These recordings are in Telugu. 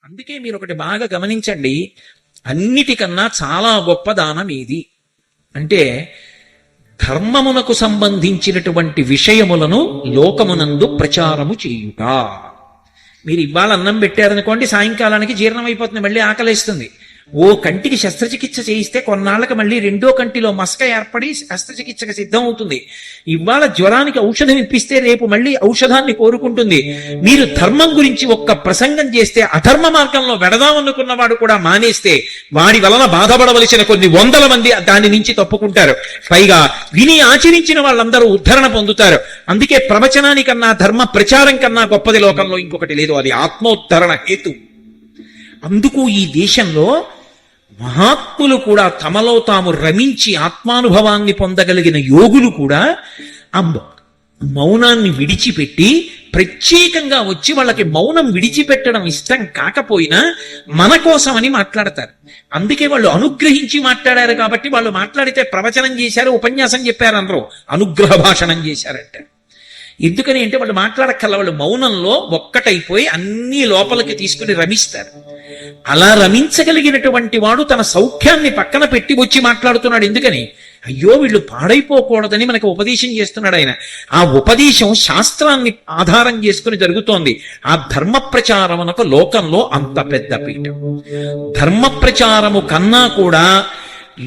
అందుకే మీరు ఒకటి బాగా గమనించండి, అన్నిటికన్నా చాలా గొప్ప దానం ఏది అంటే ధర్మమునకు సంబంధించినటువంటి విషయములను లోకమునందు ప్రచారము చేయుట. మీరు ఇవాళ అన్నం పెట్టారనుకోండి, సాయంకాలానికి జీర్ణం అయిపోతుంది, మళ్ళీ ఆకలేస్తుంది. ఓ కంటికి శస్త్రచికిత్స చేయిస్తే కొన్నాళ్ళకి మళ్ళీ రెండో కంటిలో మసక ఏర్పడి శస్త్రచికిత్సకు సిద్ధం అవుతుంది. ఇవాళ జ్వరానికి ఔషధం ఇప్పిస్తే రేపు మళ్ళీ ఔషధాన్ని కోరుకుంటుంది. మీరు ధర్మం గురించి ఒక్క ప్రసంగం చేస్తే అధర్మ మార్గంలో వెడదామనుకున్న వాడు కూడా మానేస్తే వాడి వలన బాధపడవలసిన కొన్ని వందల మంది దాని నుంచి తప్పుకుంటారు. పైగా విని ఆచరించిన వాళ్ళందరూ ఉద్ధరణ పొందుతారు. అందుకే ప్రవచనానికన్నా ధర్మ ప్రచారం కన్నా గొప్పది లోకంలో ఇంకొకటి లేదు. అది ఆత్మోద్ధరణ హేతు. అందుకు ఈ దేశంలో మహాత్ములు కూడా తమలో తాము రమించి ఆత్మానుభవాన్ని పొందగలిగిన యోగులు కూడా ఆ మౌనాన్ని విడిచిపెట్టి ప్రత్యేకంగా వచ్చి వాళ్ళకి మౌనం విడిచిపెట్టడం ఇష్టం కాకపోయినా మన కోసమని మాట్లాడతారు. అందుకే వాళ్ళు అనుగ్రహించి మాట్లాడారు కాబట్టి వాళ్ళు మాట్లాడితే ప్రవచనం చేశారు, ఉపన్యాసం చెప్పారు అనరు, అనుగ్రహ భాషణం చేశారంటే. ఎందుకని అంటే వాళ్ళు మాట్లాడక్కల, వాళ్ళు మౌనంలో ఒక్కటైపోయి అన్ని లోపలికి తీసుకుని రమిస్తారు. అలా రమించగలిగినటువంటి వాడు తన సౌఖ్యాన్ని పక్కన పెట్టి వచ్చి మాట్లాడుతున్నాడు. ఎందుకని? అయ్యో వీళ్ళు పాడైపోకూడదని మనకు ఉపదేశం చేస్తున్నాడు ఆయన. ఆ ఉపదేశం శాస్త్రాన్ని ఆధారం చేసుకుని జరుగుతోంది. ఆ ధర్మ ప్రచారమునకు లోకంలో అంత పెద్ద పీఠం. ధర్మ ప్రచారము కన్నా కూడా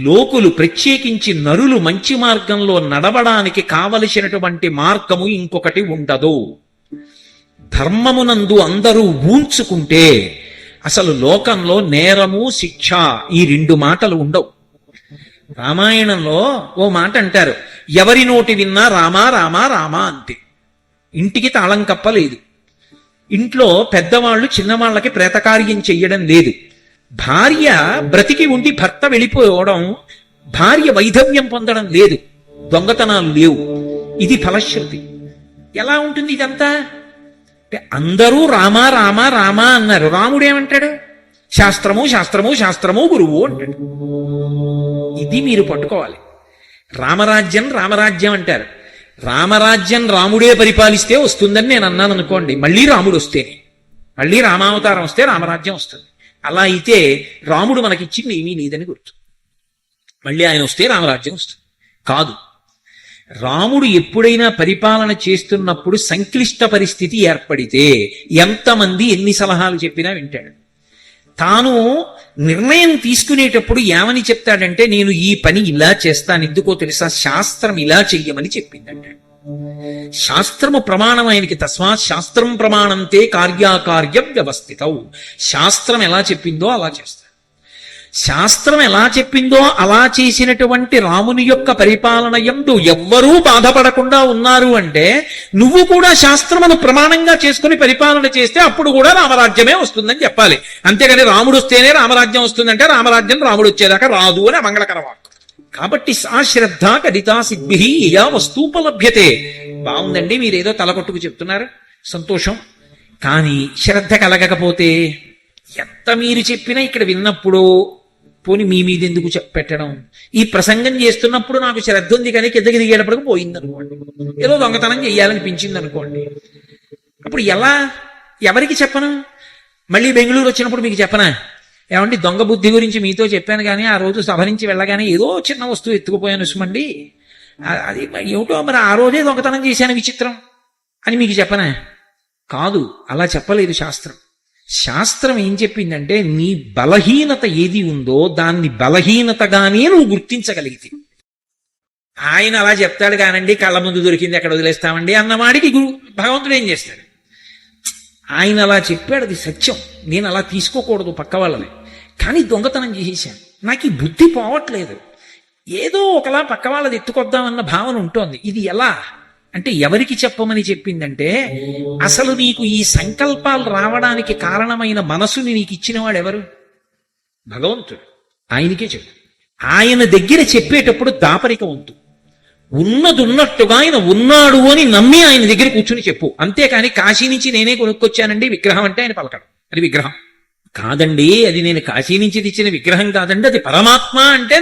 లోకులు, ప్రత్యేకించి నరులు మంచి మార్గంలో నడవడానికి కావలసినటువంటి మార్గము ఇంకొకటి ఉండదు. ధర్మమునందు అందరూ ఊంచుకుంటే అసలు లోకంలో నేరము, శిక్ష ఈ రెండు మాటలు ఉండవు. రామాయణంలో ఓ మాట అంటారు, ఎవరి నోటి విన్నా రామా రామా రామా అంతే. ఇంటికి తాళం కప్పలేదు. ఇంట్లో పెద్దవాళ్ళు చిన్నవాళ్ళకి ప్రేతకార్యం చెయ్యడం లేదు. భార్య బ్రతికి ఉండి భర్త వెళ్ళిపోవడం, భార్య వైధవ్యం పొందడం లేదు, దొంగతనాలు లేవు. ఇది ఫలశ్రుతి. ఎలా ఉంటుంది ఇదంతా అంటే అందరూ రామా రామా రామా అన్నారు. రాముడు ఏమంటాడు? శాస్త్రము శాస్త్రము శాస్త్రము గురువు అంటాడు. ఇది మీరు పట్టుకోవాలి. రామరాజ్యం రామరాజ్యం అంటారు. రామరాజ్యం రాముడే పరిపాలిస్తే వస్తుందని నేను అన్నాను అనుకోండి, మళ్ళీ రాముడు వస్తేనే, మళ్ళీ రామావతారం వస్తే రామరాజ్యం వస్తుంది. అలా అయితే రాముడు మనకిచ్చింది ఏమీ లేదని గుర్తు. మళ్ళీ ఆయన వస్తే రామరాజ్యం వస్తుంది కాదు. రాముడు ఎప్పుడైనా పరిపాలన చేస్తున్నప్పుడు సంక్లిష్ట పరిస్థితి ఏర్పడితే ఎంతమంది ఎన్ని సలహాలు చెప్పినా వింటాడు. తాను నిర్ణయం తీసుకునేటప్పుడు ఏమని చెప్తాడంటే, నేను ఈ పని ఇలా చేస్తాను, ఎందుకో తెలుసా, శాస్త్రం ఇలా చెయ్యమని చెప్పిందంటాడు. శాస్త్రము ప్రమాణం ఆయనకి. తస్మాత్ శాస్త్రం ప్రమాణంతే కార్యాకార్య వ్యవస్థితవు. శాస్త్రం ఎలా చెప్పిందో అలా చేస్తాడు. శాస్త్రం ఎలా చెప్పిందో అలా చేసినటువంటి రాముని యొక్క పరిపాలన యందు ఎవ్వరూ బాధపడకుండా ఉన్నారు అంటే నువ్వు కూడా శాస్త్రమును ప్రమాణంగా చేసుకుని పరిపాలన చేస్తే అప్పుడు కూడా రామరాజ్యమే వస్తుందని చెప్పాలి. అంతేగాని రాముడు వస్తేనే రామరాజ్యం వస్తుందంటే రామరాజ్యం రాముడు వచ్చేదాకా రాదు అని మంగళకర వాక్కు. కాబట్టి సా శ్రద్ధ కదితా సిద్భి యా వస్తూపలభ్యతే. బాగుందండి, మీరేదో తలకొట్టుకు చెప్తున్నారు, సంతోషం. కానీ శ్రద్ధ కలగకపోతే ఎంత మీరు చెప్పినా ఇక్కడ విన్నప్పుడు పోని మీ మీద ఎందుకు పెట్టడం? ఈ ప్రసంగం చేస్తున్నప్పుడు నాకు శ్రద్ధ ఉంది కానీ కిందకి దిగేటప్పటికి పోయింది అనుకోండి, ఏదో దొంగతనం చెయ్యాలనిపించింది అనుకోండి, అప్పుడు ఎలా, ఎవరికి చెప్పను? మళ్ళీ బెంగళూరు వచ్చినప్పుడు మీకు చెప్పనా, ఏమండి దొంగ బుద్ధి గురించి మీతో చెప్పాను కానీ ఆ రోజు సభ నుంచి వెళ్ళగానే ఏదో చిన్న వస్తువు ఎత్తుకుపోయాను సుమండి, అది ఏమిటో మరి ఆ రోజే దొంగతనం చేశాను విచిత్రం అని మీకు చెప్పనా? కాదు, అలా చెప్పలేదు శాస్త్రం. శాస్త్రం ఏం చెప్పిందంటే నీ బలహీనత ఏది ఉందో దాన్ని బలహీనతగానే నువ్వు గుర్తించగలిగితే. ఆయన అలా చెప్తాడు కానండి, కళ్ళ ముందు దొరికింది ఎక్కడ వదిలేస్తామండి అన్నవాడికి భగవంతుడు ఏం చేస్తాడు? ఆయన అలా చెప్పాడు, అది సత్యం, నేను అలా తీసుకోకూడదు పక్క వాళ్ళని, కానీ దొంగతనం చేసేసాను, నాకు ఈ బుద్ధి పోవట్లేదు, ఏదో ఒకలా పక్క వాళ్ళది ఎత్తుకొద్దామన్న భావన ఉంటోంది. ఇది ఎలా అంటే ఎవరికి చెప్పమని చెప్పిందంటే, అసలు నీకు ఈ సంకల్పాలు రావడానికి కారణమైన మనసుని నీకు ఇచ్చినవాడు ఎవరు? భగవంతుడు. ఆయనకే చెప్పు. ఆయన దగ్గర చెప్పేటప్పుడు దాపరిక వంతు, ఉన్నదున్నట్టుగా ఆయన ఉన్నాడు అని నమ్మి ఆయన దగ్గర కూర్చుని చెప్పు. అంతేకాని కాశీ నుంచి నేనే కొనుక్కొచ్చానండి విగ్రహం అంటే ఆయన పలకడు. అది విగ్రహం కాదండి, అది నేను కాశీ నుంచి తెచ్చిన విగ్రహం కాదండి, అది పరమాత్మ అంటే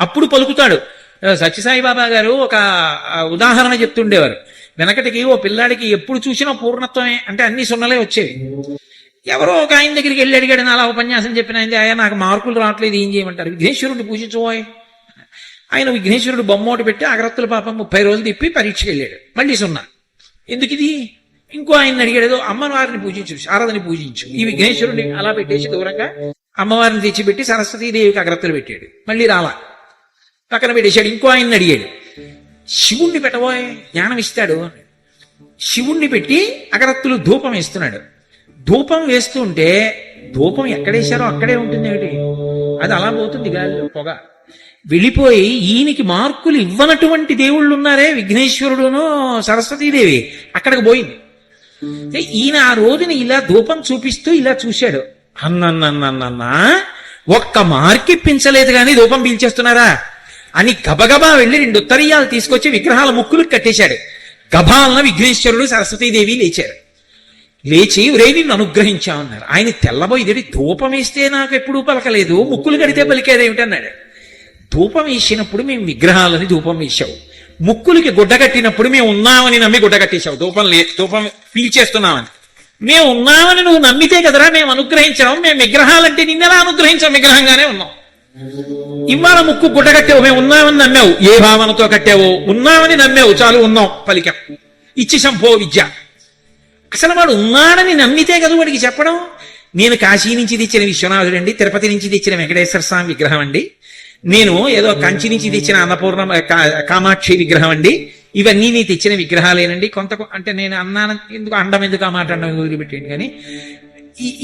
అప్పుడు పలుకుతాడు. సత్యసాయిబాబా గారు ఒక ఉదాహరణ చెప్తుండేవారు. వెనకటికి ఓ పిల్లాడికి ఎప్పుడు చూసినా పూర్ణత్వమే అంటే అన్ని సున్నలే వచ్చేవి. ఎవరో ఒక ఆయన దగ్గరికి వెళ్ళి అడిగాడు, అలా ఉపన్యాసం చెప్పిన ఆయన, ఆయన నాకు మార్కులు రావట్లేదు, ఏం చేయమంటారు? విఘ్నేశ్వరుడిని పూజించుకోయ్. ఆయన విఘ్నేశ్వరుడు బొమ్మోటి పెట్టి అగరత్తుల పాపం 30 రోజులు తిప్పి పరీక్షకి వెళ్ళాడు, మళ్ళీ 0. ఎందుకు ఇది? ఇంకో ఆయన అడిగాడు, అమ్మవారిని పూజించు, శారదని పూజించు. ఈ విఘ్నేశ్వరుడిని అలా పెట్టేసి దూరంగా అమ్మవారిని తెచ్చిపెట్టి సరస్వతీదేవికి అగరత్తులు పెట్టాడు, మళ్ళీ రాలా, పక్కన పెట్టేశాడు. ఇంకో ఆయన అడిగాడు, శివుణ్ణి పెట్టబోయే, జ్ఞానం ఇస్తాడు. శివుణ్ణి పెట్టి అగరత్తులు ధూపం వేస్తున్నాడు. ధూపం వేస్తుంటే ధూపం ఎక్కడేశారో అక్కడే ఉంటుంది ఏమిటి, అది అలా పోతుంది గాలిలో పొగ వెళ్ళిపోయి. ఈయనకి మార్కులు ఇవ్వనటువంటి దేవుళ్ళు ఉన్నారే, విఘ్నేశ్వరుడును సరస్వతీదేవి, అక్కడికి పోయింది. ఈయన ఆ రోజున ఇలా ధూపం చూపిస్తూ ఇలా చూశాడు, అన్నన్నన్నన్నా ఒక్క మార్క్ ఇప్పించలేదు కానీ ధూపం పీల్చేస్తున్నారా అని గబగబా వెళ్ళి 2 ఉత్తరీయాలు తీసుకొచ్చి విగ్రహాల ముక్కులకు కట్టేశాడు. గభాలన విఘ్నేశ్వరుడు సరస్వతీదేవి లేచారు. లేచి ఒరే నిన్ను అనుగ్రహించామన్నారు. ఆయన తెల్లబోయి, ధూపం వేస్తే నాకు ఎప్పుడూ పలకలేదు, ముక్కులు కడితే పలికేదేమిటన్నాడు. ధూపం వేసినప్పుడు మేము విగ్రహాలని ధూపం వేసావు, ముక్కులకి గుడ్డ కట్టినప్పుడు మేము ఉన్నామని నమ్మి గుడ్డ కట్టేశావు, ధూపం పీల్చేస్తున్నామని. మేము ఉన్నామని నువ్వు నమ్మితే కదరా మేము అనుగ్రహించాము. మేము విగ్రహాలంటే నిన్నెలా అనుగ్రహించాం, విగ్రహంగానే ఉన్నాం. ఇవాళ ముక్కు గుడ్డ కట్టావు, మేము ఉన్నామని నమ్మావు, ఏ భావనతో కట్టావో, ఉన్నామని నమ్మావు, చాలు ఉన్నాం పలికాం, ఇచ్చి సంపో విద్య. అసలు వాడు ఉన్నాడని నమ్మితే కదా వాడికి చెప్పడం. నేను కాశీ నుంచి తెచ్చిన విశ్వనాథుడు అండి, తిరుపతి నుంచి తెచ్చిన వెంకటేశ్వర స్వామి విగ్రహం అండి, నేను ఏదో కంచి నుంచి తెచ్చిన అన్నపూర్ణ కామాక్షి విగ్రహం అండి, ఇవన్నీ నీ తెచ్చిన విగ్రహాలేనండి. అంటే నేను అన్నాను ఎందుకు, అండం ఎందుకు, ఆ మాట అండం వదిలిపెట్టేయండి. కానీ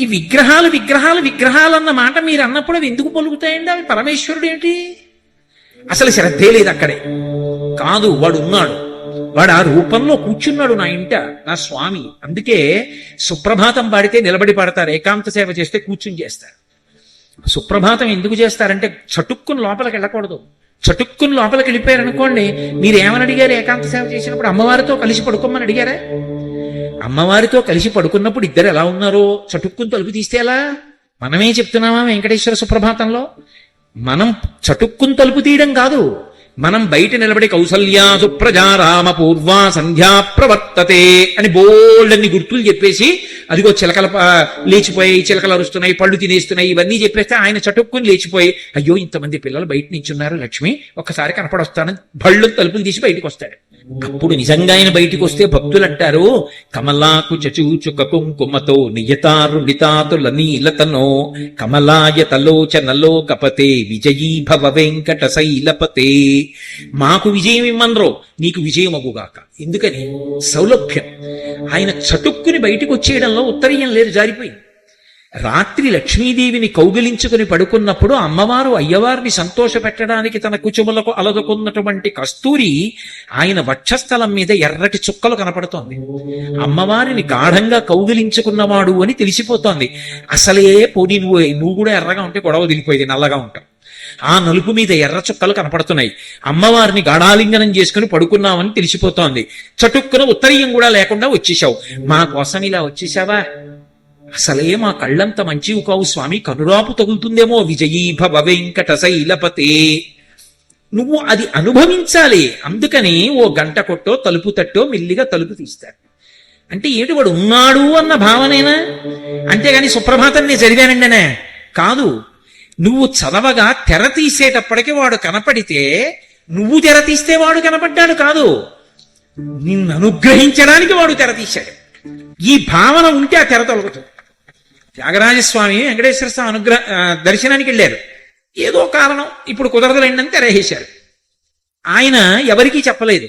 ఈ విగ్రహాలు విగ్రహాలు విగ్రహాలు అన్న మాట మీరు అన్నప్పుడు అవి ఎందుకు పలుకుతాయండి? అవి పరమేశ్వరుడు ఏమిటి? అసలు శ్రద్ధే లేదు అక్కడే. కాదు, వాడు ఉన్నాడు, వాడు ఆ రూపంలో కూర్చున్నాడు నా ఇంట, నా స్వామి. అందుకే సుప్రభాతం పాడితే నిలబడి పాడతారు, ఏకాంత సేవ చేస్తే కూర్చుని చేస్తారు. సుప్రభాతం ఎందుకు చేస్తారంటే చటుక్కుని లోపలికి వెళ్ళకూడదు. చటుక్కుని లోపలికి వెళ్ళిపోయారనుకోండి, మీరు ఏమని అడిగారు? ఏకాంత సేవ చేసినప్పుడు అమ్మవారితో కలిసి పడుకోమని అడిగారా? అమ్మవారితో కలిసి పడుకున్నప్పుడు ఇద్దరు ఎలా ఉన్నారో చటుక్కుని తలుపు తీస్తే ఎలా? మనమే చెప్తున్నామా వెంకటేశ్వర సుప్రభాతంలో? మనం చటుక్కుని తలుపు తీయడం కాదు, మనం బయట నిలబడి కౌసల్యా సుప్రజా రామ పూర్వా సంధ్యా ప్రవర్తతే అని బోల్డన్ని గుర్తులు చెప్పేసి, అదిగో చిలకల లేచిపోయాయి, చిలకలు అరుస్తున్నాయి, పళ్ళు తినేస్తున్నాయి, ఇవన్నీ చెప్పేస్తే ఆయన చటుక్కుని లేచిపోయి, అయ్యో ఇంతమంది పిల్లలు బయట నించున్నారు, లక్ష్మి ఒక్కసారి కనపడొస్తానని భళ్ళు తలుపులు తీసి బయటకు వస్తాడు. అప్పుడు నిజంగా ఆయన బయటికి వస్తే భక్తులు అంటారు, కమలాకు చచూచుక కుంకుమతో నియతారుణితాతుల నీలతనో కమలాయతలోచనలో కపతే విజయీ భవ వెంకట శైలపతే. మాకు విజయం ఇమ్మన్రో, నీకు విజయం అగుగాక. ఎందుకని? సౌలభ్యం. ఆయన చటుక్కుని బయటికి వచ్చేయడంలో ఉత్తరీయం లేదు, జారిపోయింది. రాత్రి లక్ష్మీదేవిని కౌగిలించుకుని పడుకున్నప్పుడు అమ్మవారు అయ్యవారిని సంతోష పెట్టడానికి తన కుచుములకు అలదుకున్నటువంటి కస్తూరి ఆయన వక్షస్థలం మీద ఎర్రటి చుక్కలు కనపడుతోంది. అమ్మవారిని గాఢంగా కౌగిలించుకున్నవాడు అని తెలిసిపోతోంది. అసలే పోనీ నువ్వు కూడా ఎర్రగా ఉంటే గొడవ దిగిపోయేది, నల్లగా ఉంటావు. ఆ నలుపు మీద ఎర్ర చుక్కలు కనపడుతున్నాయి. అమ్మవారిని గాఢాలింగనం చేసుకుని పడుకున్నామని తెలిసిపోతోంది. చటుక్కున ఉత్తరీయం కూడా లేకుండా వచ్చేశావు. మా కోసం ఇలా వచ్చేసావా? అసలే మా కళ్ళంత మంచివి కావు స్వామి, కనురాపు తగులుతుందేమో. విజయీ భవ వెంకట శైలపతే. నువ్వు అది అనుభవించాలి. అందుకని ఓ గంట కొట్టో తలుపు తట్టో మెల్లిగా తలుపు తీస్తాడు. అంటే ఏంటి, వాడు ఉన్నాడు అన్న భావనేనా? అంతేగాని సుప్రభాతం నేను చదివానండినే కాదు. నువ్వు చదవగా తెర తీసేటప్పటికి వాడు కనపడితే నువ్వు తెర తీస్తే వాడు కనపడ్డాడు కాదు, నిన్ను అనుగ్రహించడానికి వాడు తెర తీశాడు. ఈ భావన ఉంటే ఆ తెర తొలగుతుంది. త్యాగరాజస్వామి వెంకటేశ్వర స్వామి దర్శనానికి వెళ్ళారు. ఏదో కారణం ఇప్పుడు కుదరదులేండి తెరవేశారు. ఆయన ఎవరికీ చెప్పలేదు.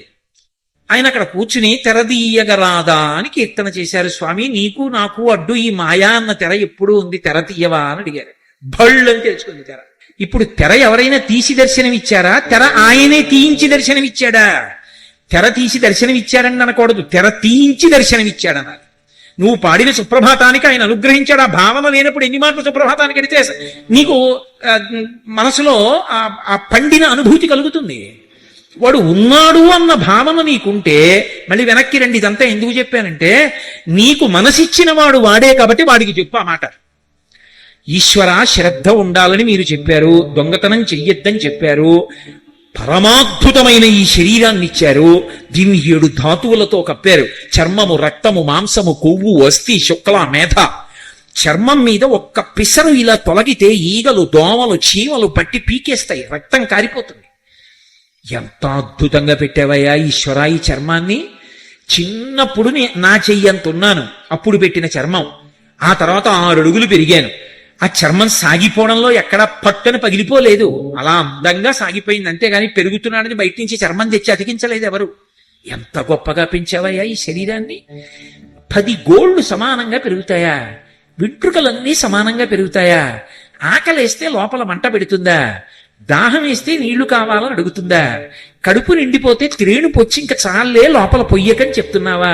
ఆయన అక్కడ కూర్చుని తెరదీయగరాదా అని కీర్తన చేశారు. స్వామి నీకు నాకు అడ్డు ఈ మాయా అన్న తెర ఎప్పుడూ ఉంది, తెర తీయవా అని అడిగారు. భళ్ళు అని తెలుసుకుంది తెర. ఇప్పుడు తెర ఎవరైనా తీసి దర్శనమిచ్చారా? తెర ఆయనే తీయించి దర్శనమిచ్చాడా? తెర తీసి దర్శనమిచ్చాడని అనకూడదు, తెర తీయించి దర్శనమిచ్చాడన్నారు. నువ్వు పాడిన సుప్రభాతానికి ఆయన అనుగ్రహించాడు. ఆ భావన లేనప్పుడు ఎన్ని మాటలు సుప్రభాతానికి అడితే నీకు మనసులో ఆ పండిన అనుభూతి కలుగుతుంది. వాడు ఉన్నాడు అన్న భావన నీకుంటే మళ్ళీ వెనక్కి రండి. ఇదంతా ఎందుకు చెప్పానంటే, నీకు మనసిచ్చిన వాడు వాడే కాబట్టి వాడికి చెప్పు ఆ మాట. ఈశ్వర శ్రద్ధ ఉండాలని మీరు చెప్పారు, దొంగతనం చెయ్యొద్దని చెప్పారు, పరమాద్భుతమైన ఈ శరీరాన్ని ఇచ్చారు, దీన్ని 7 ధాతువులతో కప్పారు. చర్మము, రక్తము, మాంసము, కొవ్వు, అస్థి, శుక్ల, మేధ చర్మం మీద ఒక్క పిసరు ఇలా తొలగితే ఈగలు దోమలు చీమలు పట్టి పీకేస్తాయి, రక్తం కారిపోతుంది. ఎంత అద్భుతంగా పెట్టావయ్యా ఈశ్వరా ఈ చర్మాన్ని. చిన్నప్పుడు నా చెయ్యంత ఉన్నాను అప్పుడు పెట్టిన చర్మం. ఆ తర్వాత 6 అడుగులు పెరిగాను. ఆ చర్మం సాగిపోవడంలో ఎక్కడా పట్టుని పగిలిపోలేదు, అలా అందంగా సాగిపోయింది. అంతేగాని పెరుగుతున్నాడని బయట నుంచి చర్మం తెచ్చి అతికించలేదు ఎవరు. ఎంత గొప్పగా పెంచావయ్యా ఈ శరీరాన్ని. 10 గోళ్లు సమానంగా పెరుగుతాయా? వెంట్రుకలన్నీ సమానంగా పెరుగుతాయా? ఆకలేస్తే లోపల మంట పెడుతుందా? దాహం వేస్తే నీళ్లు కావాలని అడుగుతుందా? కడుపు నిండిపోతే త్రేణు పొచ్చి ఇంకా చాలే లోపల పొయ్యకని చెప్తున్నావా?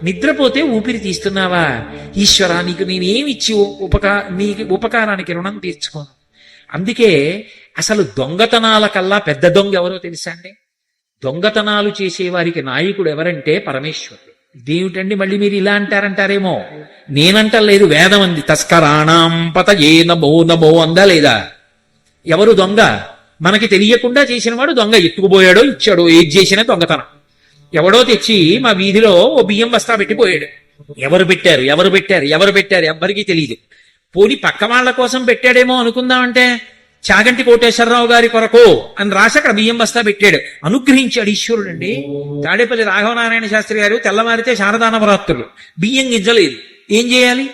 నిద్రపోతే ఊపిరి తీస్తున్నావా? ఈశ్వరా నీకు నేనేమిచ్చి నీకు ఉపకారానికి రుణం తీర్చుకోను. అందుకే అసలు దొంగతనాల కల్లా పెద్ద దొంగ ఎవరో తెలుసా అండి? దొంగతనాలు చేసేవారికి నాయకుడు ఎవరంటే పరమేశ్వరుడు. ఇదేమిటండి మళ్ళీ మీరు ఇలా అంటారంటారేమో. నేనంటలేదు, వేదం అంది. తస్కరాణం పతయే నమో నమో అందా లేదా? ఎవరు దొంగ? మనకి తెలియకుండా చేసిన వాడు దొంగ. ఎత్తుకుపోయాడో ఇచ్చాడో ఏది చేసినా దొంగతనం. ఎవడో తెచ్చి మా వీధిలో ఓ బియ్యం బస్తా పెట్టిపోయాడు. ఎవరు పెట్టారు ఎవరు పెట్టారు ఎవరు పెట్టారు ఎవ్వరికీ తెలియదు. పోని పక్క వాళ్ళ కోసం పెట్టాడేమో అనుకుందామంటే చాగంటి కోటేశ్వరరావు గారి కొరకు అని రాసి అక్కడ బియ్యం బస్తా పెట్టాడు. అనుగ్రహించాడు ఈశ్వరుడు అండి. తాడేపల్లి రాఘవనారాయణ శాస్త్రి గారు తెల్లవారితే శారదా నవరాత్రులు బియ్యం గింజలేదు, ఏం చేయాలి?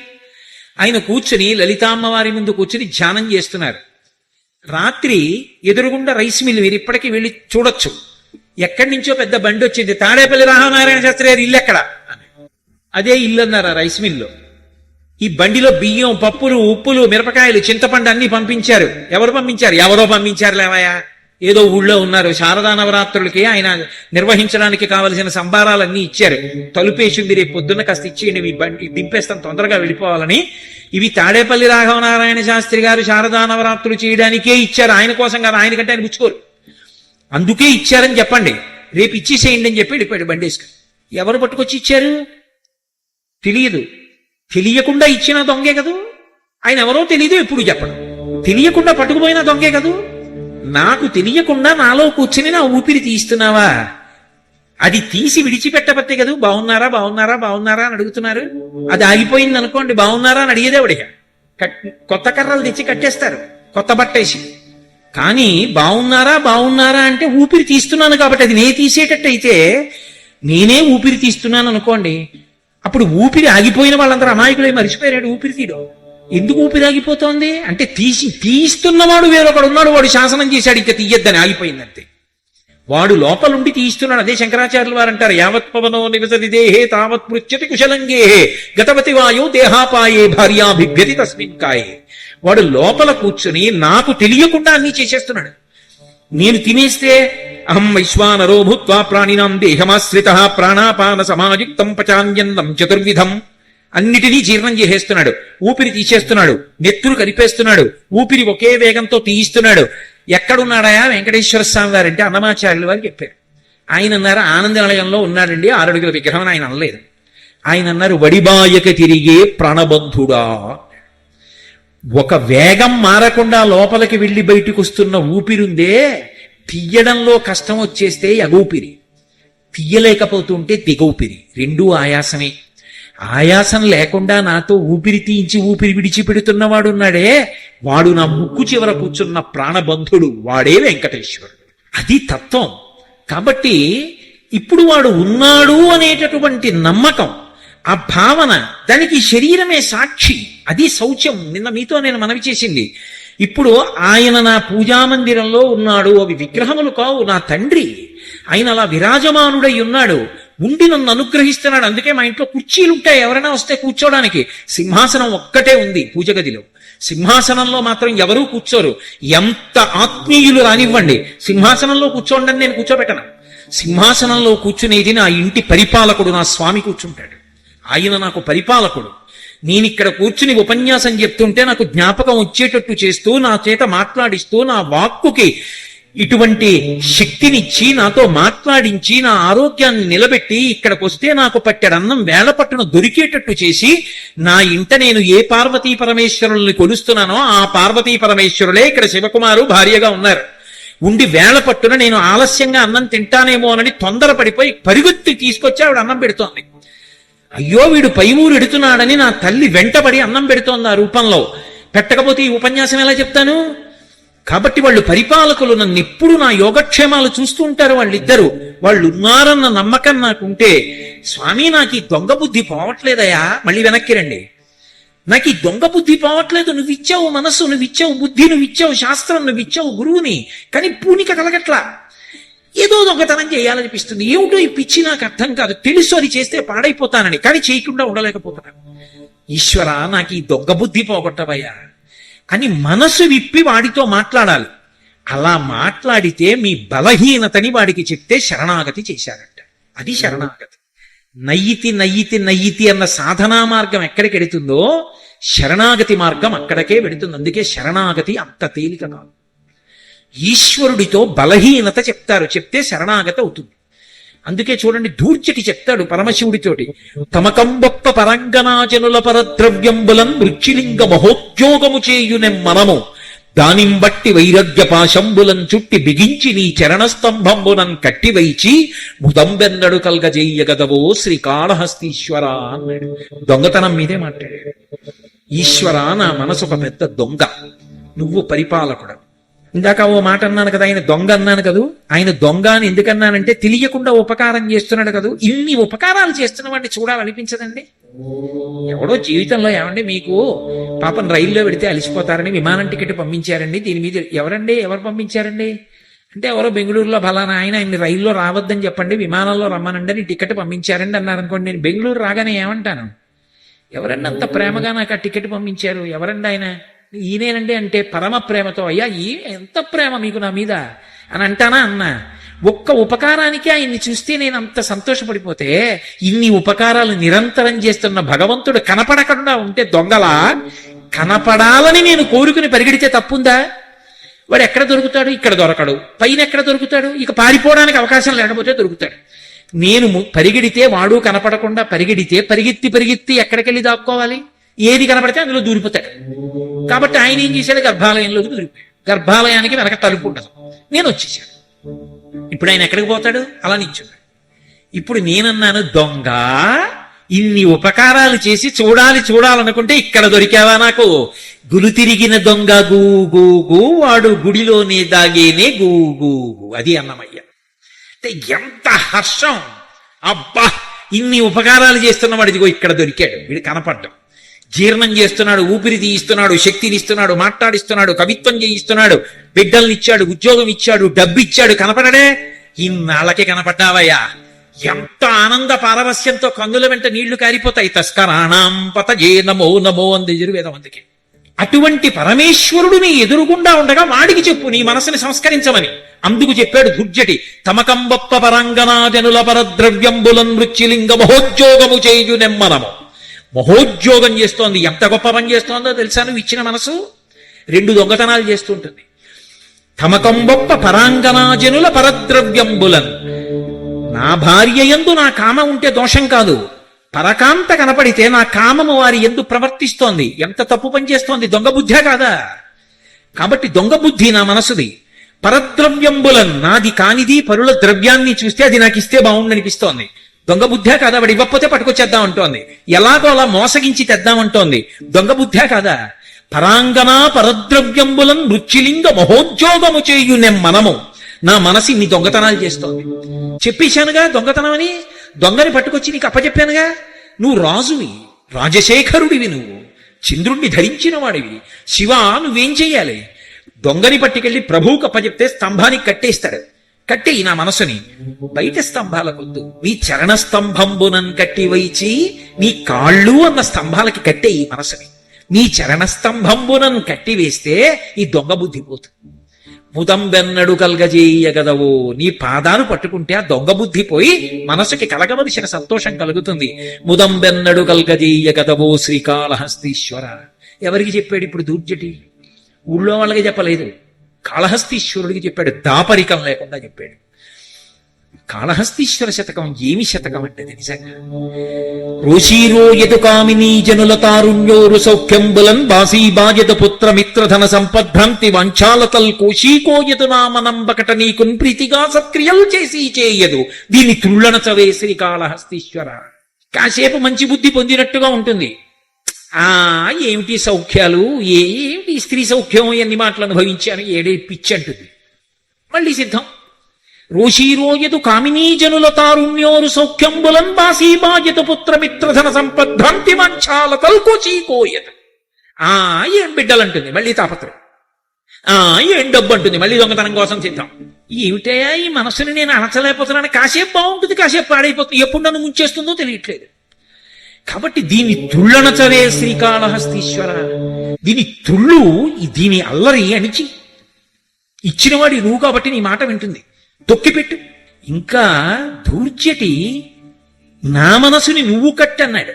ఆయన కూర్చుని లలితామ్మవారి ముందు కూర్చుని ధ్యానం చేస్తున్నారు. రాత్రి ఎదురుగుండా రైస్ మిల్, మీరు ఇప్పటికీ వెళ్ళి చూడొచ్చు. ఎక్కడి నుంచో పెద్ద బండి వచ్చింది. తాడేపల్లి రాఘవనారాయణ శాస్త్రి గారి ఇల్లు ఎక్కడ? అదే ఇల్లు అన్నారు ఆ రైస్ మిల్లో. ఈ బండిలో బియ్యం, పప్పులు, ఉప్పులు, మిరపకాయలు, చింతపండు అన్ని పంపించారు. ఎవరు పంపించారు? ఎవరో పంపించారు లేవయా. ఏదో ఊళ్ళో ఉన్నారు. శారదా నవరాత్రులకి ఆయన నిర్వహించడానికి కావలసిన సంబారాలన్నీ ఇచ్చారు. తలుపేసింది, రేపు పొద్దున్న కాస్త ఇచ్చేయండి, మీ బండి దింపేస్తాను తొందరగా వెళ్ళిపోవాలని. ఇవి తాడేపల్లి రాఘవనారాయణ శాస్త్రి గారు శారదా నవరాత్రులు చేయడానికే ఇచ్చారు, ఆయన కోసం కాదు. ఆయనకంటే ఆయన పుచ్చుకోరు, అందుకే ఇచ్చారని చెప్పండి, రేపు ఇచ్చేసేయండి అని చెప్పి వెళ్ళిపోయాడు బండేసుకుని. ఎవరు పట్టుకొచ్చి ఇచ్చారు? తెలియదు. తెలియకుండా ఇచ్చిన దొంగే కదూ. ఆయన ఎవరో తెలియదు, ఎప్పుడు చెప్పడం. తెలియకుండా పట్టుకుపోయిన దొంగే కదూ. నాకు తెలియకుండా నాలో కూర్చుని నా ఊపిరి తీస్తున్నావా? అది తీసి విడిచిపెట్టబట్టే కదూ బాగున్నారా బాగున్నారా బాగున్నారా అని అడుగుతున్నారు. అది ఆగిపోయింది అనుకోండి, బాగున్నారా అని అడిగేదేవడిగా. కొత్త కర్రలు తెచ్చి కట్టేస్తారు కొత్త బట్టేసి. కానీ బాగున్నారా బాగున్నారా అంటే ఊపిరి తీస్తున్నాను కాబట్టి, అది నేను తీసేటట్టయితే నేనే ఊపిరి తీస్తున్నాను అనుకోండి, అప్పుడు ఊపిరి ఆగిపోయిన వాళ్ళందరూ అమాయకులే మరిచిపోయాడు ఊపిరి తీయడం. ఎందుకు ఊపిరి ఆగిపోతోంది అంటే తీస్తున్నవాడు వేరొకడు ఉన్నాడు, వాడు శాసనం చేశాడు ఇంకా తీయద్దని, ఆగిపోయిందంతే. వాడు లోపలుండి తీస్తున్నాడు. అదే శంకరాచార్యులు వారు అంటారు, యావత్ పవనో నివసతి దేహే తావత్ పృచ్యతి కుశలంగేహే గతవతి వాయో దేహాపాయే భార్యాభిభ్యతి తస్మిన్ కాయే. వాడు లోపల కూర్చుని నాకు తెలియకుండా అన్ని చేసేస్తున్నాడు. నేను తినేస్తే అహం వైశ్వానరో భూత్వా ప్రాణినాం దేహమాశ్రిత ప్రాణాపాన సమాయుక్తం పచాన్యన్నం చతుర్విధం. అన్నిటినీ జీర్ణం చేసేస్తున్నాడు. ఊపిరి తీసేస్తున్నాడు, నెత్తురు కలిపేస్తున్నాడు, ఊపిరి ఒకే వేగంతో తీయిస్తున్నాడు. ఎక్కడున్నాడా వెంకటేశ్వర స్వామి వారంటే అన్నమాచార్యులు వారు చెప్పారు. ఆయన అన్నారు ఆనంద నిలయంలో ఉన్నాడండి, 6 అడుగుల విగ్రహం. ఆయన అనలేదు. ఆయన అన్నారు వడిబాయక తిరిగే ప్రాణబంధుడా. ఒక వేగం మారకుండా లోపలికి వెళ్ళి బయటకు వస్తున్న ఊపిరుందే, తీయడంలో కష్టం వచ్చేస్తే ఎగూపిరి, తీయలేకపోతుంటే దిగూపిరి. రెండూ ఆయాసమే. ఆయాసం లేకుండా నాతో ఊపిరి తీయించి ఊపిరి విడిచిపెడుతున్నవాడున్నాడే, వాడు నా ముక్కు చివర కూర్చున్న ప్రాణబంధుడు, వాడే వెంకటేశ్వరుడు. అది తత్వం. కాబట్టి ఇప్పుడు వాడు ఉన్నాడు అనేటటువంటి నమ్మకం, ఆ భావన, దానికి శరీరమే సాక్షి. అది శౌచ్యం. నిన్న మీతో నేను మనవి చేసింది. ఇప్పుడు ఆయన నా పూజామందిరంలో ఉన్నాడు, అవి విగ్రహములు కావు, నా తండ్రి. ఆయన అలా విరాజమానుడై ఉన్నాడు, ఉండి నన్ను అనుగ్రహిస్తున్నాడు. అందుకే మా ఇంట్లో కుర్చీలు ఉంటాయి, ఎవరైనా వస్తే కూర్చోడానికి. సింహాసనం ఒక్కటే ఉంది పూజ గదిలో. సింహాసనంలో మాత్రం ఎవరూ కూర్చోరు. ఎంత ఆత్మీయులు రానివ్వండి, సింహాసనంలో కూర్చోండి నేను కూర్చోబెట్టను. సింహాసనంలో కూర్చునేది నా ఇంటి పరిపాలకుడు, నా స్వామి కూర్చుంటాడు. ఆయన నాకు పరిపాలకుడు. నేనిక్కడ కూర్చుని ఉపన్యాసం చెప్తుంటే నాకు జ్ఞాపకం వచ్చేటట్టు చేస్తూ, నా చేత మాట్లాడిస్తూ, నా వాక్కుకి ఇటువంటి శక్తినిచ్చి, నాతో మాట్లాడించి, నా ఆరోగ్యాన్ని నిలబెట్టి, ఇక్కడికి వస్తే నాకు పట్టెడన్నం వేళ పట్టున దొరికేటట్టు చేసి, నా ఇంట నేను ఏ పార్వతీ పరమేశ్వరుల్ని కొలుస్తున్నానో ఆ పార్వతీ పరమేశ్వరులే ఇక్కడ శివకుమారు భార్యగా ఉన్నారు. ఉండి వేళ పట్టున నేను ఆలస్యంగా అన్నం తింటానేమో అని తొందరపడిపోయి పరిగెత్తి తీసుకొచ్చి ఆవిడ అన్నం పెడుతోంది. అయ్యో వీడు పై ఊరు ఎడుతున్నాడని నా తల్లి వెంటబడి అన్నం పెడుతోంది ఆ రూపంలో. పెట్టకపోతే ఈ ఉపన్యాసం ఎలా చెప్తాను? కాబట్టి వాళ్ళు పరిపాలకులు నన్ను ఎప్పుడు నా యోగక్షేమాలు చూస్తూ ఉంటారు. వాళ్ళిద్దరూ వాళ్ళు ఉన్నారన్న నమ్మకం నాకుంటే, స్వామి నాకు ఈ దొంగ బుద్ధి పోవట్లేదయా, మళ్ళీ వెనక్కి రండి, నాకు ఈ దొంగ బుద్ధి పోవట్లేదు, నువ్వు ఇచ్చావు మనస్సు, నువ్వు ఇచ్చావు బుద్ధి, నువ్వు ఇచ్చావు శాస్త్రం, నువ్వు ఇచ్చావు గురువుని, కానీ పూనిక కలగట్లా, ఏదో దొంగతనం చేయాలనిపిస్తుంది, ఏమిటో ఈ పిచ్చి నాకు అర్థం కాదు, తెలుసు అది చేస్తే పాడైపోతానని, కానీ చేయకుండా ఉండలేకపోతున్నాను. ఈశ్వర నాకు ఈ దొంగ బుద్ధి పోగొట్టవయ్యా అని మనసు విప్పి వాడితో మాట్లాడాలి. అలా మాట్లాడితే మీ బలహీనతని వాడికి చెప్తే శరణాగతి చేశారంట. అది శరణాగతి. నయ్యితి నయ్యితి నయ్యితి అన్న సాధనా మార్గం ఎక్కడికి వెడుతుందో శరణాగతి మార్గం అక్కడికే వెడుతుంది. అందుకే శరణాగతి అంత తేలిక కాదు. ఈశ్వరుడితో బలహీనత చెప్తారు, చెప్తే శరణాగతి అవుతుంది. అందుకే చూడండి, ధూర్జటి చెప్తాడు పరమశివుడితోటి, తమకంబొప్ప పరంగనాజనుల పరద్రవ్యంబులం మృత్యులింగ మహోద్యోగము చేయునెం మనము, దానిం బట్టి వైరగ్య పాశంబులం చుట్టి బిగించి నీ చరణస్తంభంబునం కట్టివైచి ముదంబెన్నడు కల్గజెయ్యగదవో శ్రీకాళహస్తీశ్వర అన్నాడు. దొంగతనం మీదే మాట్లాడాడు. ఈశ్వర నా మనసు ఒక పెద్ద దొంగ, నువ్వు పరిపాలకుడు. ఇందాక ఓ మాట అన్నాను కదా, ఆయన దొంగ అన్నాను కదూ. ఆయన దొంగ అని ఎందుకన్నానంటే తెలియకుండా ఉపకారం చేస్తున్నాడు కదూ. ఇన్ని ఉపకారాలు చేస్తున్న వాడిని చూడాలనిపించదండి? ఎవడో జీవితంలో ఏమండి మీకు పాపం రైల్లో పెడితే అలిసిపోతారని విమానం టికెట్ పంపించారండి, దీని మీద ఎవరు పంపించారండి అంటే, ఎవరో బెంగళూరులో ఫలానా ఆయన రైల్లో రావద్దని చెప్పండి, విమానంలో రమ్మనండి అని టికెట్ పంపించారండి అన్నారు అనుకోండి. నేను బెంగళూరు రాగానే ఏమంటాను, ఎవరండి అంత ప్రేమగా నాకు ఆ టికెట్ పంపించారు, ఎవరండి ఆయన? ఈయనేనండి అంటే పరమ ప్రేమతో, అయ్యా ఎంత ప్రేమ మీకు నా మీద అని అంటానా? అన్నా. ఒక్క ఉపకారానికి ఆయన్ని చూస్తే నేను అంత సంతోషపడిపోతే, ఇన్ని ఉపకారాలు నిరంతరం చేస్తున్న భగవంతుడు కనపడకుండా ఉంటే దొంగలా, కనపడాలని నేను కోరుకుని పరిగెడితే తప్పుందా? వాడు ఎక్కడ దొరుకుతాడు? ఇక్కడ దొరకడు. పైన ఎక్కడ దొరుకుతాడు? ఇక పారిపోవడానికి అవకాశం లేకపోతే దొరుకుతాడు. నేను పరిగెడితే వాడు కనపడకుండా పరిగెడితే పరిగెత్తి ఎక్కడికెళ్ళి దాక్కోవాలి? ఏది కనపడితే అందులో దూరిపోతాడు. కాబట్టి ఆయన ఏం చేశాడు? గర్భాలయంలోకి దూరిపోయాడు. గర్భాలయానికి వెనక తలుపు ఉండదు. నేను వచ్చేసాడు. ఇప్పుడు ఆయన ఎక్కడికి పోతాడు? అలా నిల్చున్నాడు. ఇప్పుడు నేనన్నాను, దొంగ ఇన్ని ఉపకారాలు చేసి చూడాలనుకుంటే ఇక్కడ దొరికావా నాకు? గులు తిరిగిన దొంగ గూ వాడు గుడిలోనే దాగేనే గూ. అది అన్నమయ్య అంటే ఎంత హర్షం! అబ్బా, ఇన్ని ఉపకారాలు చేస్తున్నవాడు ఇదిగో ఇక్కడ దొరికాడు. వీడు కనపడ్డం, జీర్ణం చేస్తున్నాడు, ఊపిరి తీయిస్తున్నాడు, శక్తిని ఇస్తున్నాడు, మాట్లాడిస్తున్నాడు, కవిత్వం చేయిస్తున్నాడు, బిడ్డల్నిచ్చాడు, ఉద్యోగం ఇచ్చాడు, డబ్బు ఇచ్చాడు, కనపడడే? ఇన్నాళ్ళకి కనపడ్డావయ్యా. ఎంత ఆనంద పారవస్యంతో కన్నుల వెంట నీళ్లు కారిపోతాయి. తస్కరాణం పతజే నమో నమో అంది యజుర్వేదం. అందుకే అటువంటి పరమేశ్వరుడు నీ ఎదురుగుండా ఉండగా వాడికి చెప్పు నీ మనసుని సంస్కరించమని. అందుకు చెప్పాడు దుర్జటి, తమకంబొప్ప పరంగనాజనుల పరద్రవ్యంబులం మృత్యులింగ మహోద్యోగము చేయునెమ్మనము. మహోద్యోగం చేస్తోంది. ఎంత గొప్ప పని చేస్తోందో తెలుసా? నువ్వు ఇచ్చిన మనసు 2 దొంగతనాలు చేస్తుంటుంది. తమకంబొప్ప పరాంగనాజనుల పరద్రవ్యంబులన్, నా భార్య యందు నా కామం ఉంటే దోషం కాదు, పరకాంత కనపడితే నా కామము వారి యందు ప్రవర్తిస్తోంది. ఎంత తప్పు పని చేస్తోంది? దొంగ బుద్ధే కాదా? కాబట్టి దొంగ బుద్ధి నా మనసుది. పరద్రవ్యంబులన్, నాది కానిది పరుల ద్రవ్యాన్ని చూస్తే అది నాకు ఇస్తే బాగుండనిపిస్తోంది. దొంగ బుద్ధే కాదా? వాడు ఇవ్వకపోతే పట్టుకొచ్చేద్దాం అంటోంది, ఎలాగో అలా మోసగించి తెద్దామంటోంది. దొంగ బుద్ధే కాదా? పరాంగనా పరద్రవ్యంబులం మృత్యులింగ మహోద్యోగము చేయునెం మనము. నా మనసు ఇన్ని దొంగతనాలు చేస్తోంది. చెప్పేశానుగా దొంగతనం అని. దొంగని పట్టుకొచ్చి నీకు అప్పచెప్పానుగా. నువ్వు రాజువి, రాజశేఖరుడివి, నువ్వు చంద్రుణ్ణి ధరించిన వాడివి. శివ నువ్వేం చెయ్యాలి? దొంగని పట్టుకెళ్ళి ప్రభువుకు అప్పచెప్తే స్తంభానికి కట్టేస్తాడు. కట్టేయి నా మనసుని. బయట స్తంభాలకొద్దు, నీ చరణ స్తంభంబునన్ కట్టి వైచి నీ కాళ్ళు అన్న స్తంభాలకి కట్టేయి మనసుని. నీ చరణ స్తంభంబునన్ కట్టి వేస్తే ఈ దొంగ బుద్ధి పోతుంది. ముదంబెన్నడు కల్గజేయగదవో, నీ పాదాలు పట్టుకుంటే ఆ దొంగ బుద్ధి పోయి మనసుకి కలగవలసిన సంతోషం కలుగుతుంది. ముదంబెన్నడు కల్గజేయగదవో శ్రీకాళహస్తీశ్వర. ఎవరికి చెప్పాడు ఇప్పుడు దుర్జటి? ఊళ్ళో వాళ్ళకి చెప్పలేదు, కాళహస్తీశ్వరుడికి చెప్పాడు. దాపరికం లేకుండా చెప్పాడు. కాళహస్తీశ్వర శతకం ఏమి శతకం అంటే నిజంగా, రోషీరో యదు కామినీ జనుల తారుణ్యోరు సౌఖ్యంబులన్ బాసీ బాజద పుత్ర మిత్రధన సంపద్భ్రాంతి వంచాలతల్ కోశీకోయదు నామనంబకట నీకున్ ప్రీతిగా సత్క్రియలు చేసి చేయదు. దీని తుళ్ళన చవే శ్రీ కాళహస్తీశ్వర. కాసేపు మంచి బుద్ధి పొందినట్టుగా ఉంటుంది. ఆ ఏమిటి సౌఖ్యాలు, ఏమిటి స్త్రీ సౌఖ్యం, ఎన్ని మాటలు అనుభవించాను, ఏడే పిచ్చి అంటుంది. మళ్ళీ సిద్ధం. రోషీరోయదు కామినీ జనుల తారుణ్యోరు సౌఖ్యంబులం బాసీబాయత పుత్రమిత్రధన సంపద్భ్రాంతి మంచాల తల్కోచీకోయత. ఏం బిడ్డలంటుంది, మళ్ళీ తాపత్రం. ఏం డబ్బు అంటుంది, మళ్ళీ దొంగతనం కోసం సిద్ధం. ఏమిటయా ఈ మనసుని నేను అణచలేకపోతున్నాను, కాసేపు బాగుంటుంది, కాసేపు పాడైపోతుంది, ఎప్పుడు నన్ను ముంచేస్తుందో తెలియట్లేదు. కాబట్టి దీని తుళ్ళనచవే శ్రీకాళహస్తీశ్వర, దీని తుళ్ళు, దీని అల్లరి అణిచి ఇచ్చినవాడి నువ్వు కాబట్టి నీ మాట వింటుంది, తొక్కిపెట్టు. ఇంకా దూర్జటి నా మనసుని నువ్వు కట్టన్నాడు.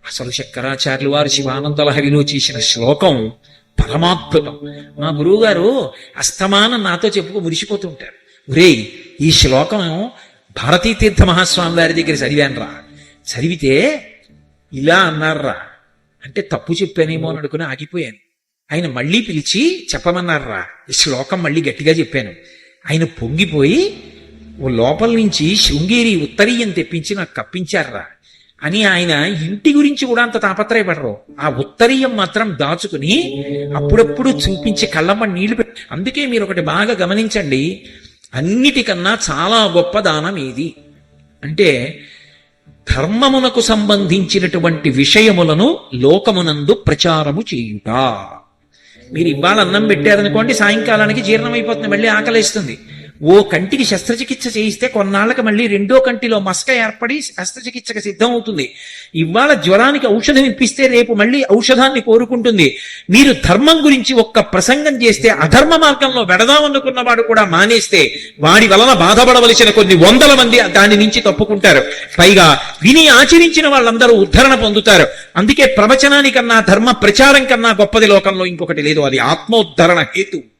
అసలు శంకరాచార్యులు వారు శివానంద లహరిలో చేసిన శ్లోకం పరమాద్భుతం. మా గురువు గారు అస్తమానం నాతో చెప్పుకు మురిసిపోతూ ఉంటారు. ఒరేయ్, ఈ శ్లోకం భారతీ తీర్థ మహాస్వామి వారి దగ్గర చదివానురా, చదివితే ఇలా అన్నారా అంటే తప్పు చెప్పానేమో అని అనుకుని ఆగిపోయాను. ఆయన మళ్ళీ పిలిచి చెప్పమన్నారా, ఈ శ్లోకం మళ్ళీ గట్టిగా చెప్పాను. ఆయన పొంగిపోయి ఓ లోపల నుంచి శృంగేరి ఉత్తరీయం తెప్పించి నాకు కప్పించారా అని ఆయన ఇంటి గురించి కూడా అంత తాపత్రయపడరు. ఆ ఉత్తరీయం మాత్రం దాచుకుని అప్పుడప్పుడు చూపించి కళ్ళమ్మ నీళ్లు పెట్టి. అందుకే మీరు ఒకటి బాగా గమనించండి, అన్నిటికన్నా చాలా గొప్ప దానం ఏది అంటే ధర్మమునకు సంబంధించినటువంటి విషయములను లోకమునందు ప్రచారము చేయుట. మీరు ఇవాళ అన్నం పెట్టారనుకోండి, సాయంకాలానికి జీర్ణమైపోతుంది, మళ్ళీ ఆకలిస్తుంది. ఓ కంటికి శస్త్రచికిత్స చేయిస్తే కొన్నాళ్ళకి మళ్ళీ రెండో కంటిలో మస్క ఏర్పడి శస్త్రచికిత్సకు సిద్ధం అవుతుంది. ఇవాళ జ్వరానికి ఔషధం ఇప్పిస్తే రేపు మళ్ళీ ఔషధాన్ని కోరుకుంటుంది. మీరు ధర్మం గురించి ఒక్క ప్రసంగం చేస్తే అధర్మ మార్గంలో వెడదామనుకున్నవాడు కూడా మానేస్తే వాడి వలన బాధపడవలసిన కొన్ని వందల మంది దాని నుంచి తప్పుకుంటారు. పైగా విని ఆచరించిన వాళ్ళందరూ ఉద్ధరణ పొందుతారు. అందుకే ప్రవచనానికన్నా ధర్మ ప్రచారం కన్నా గొప్పది లోకంలో ఇంకొకటి లేదు. అది ఆత్మోద్ధరణ హేతు.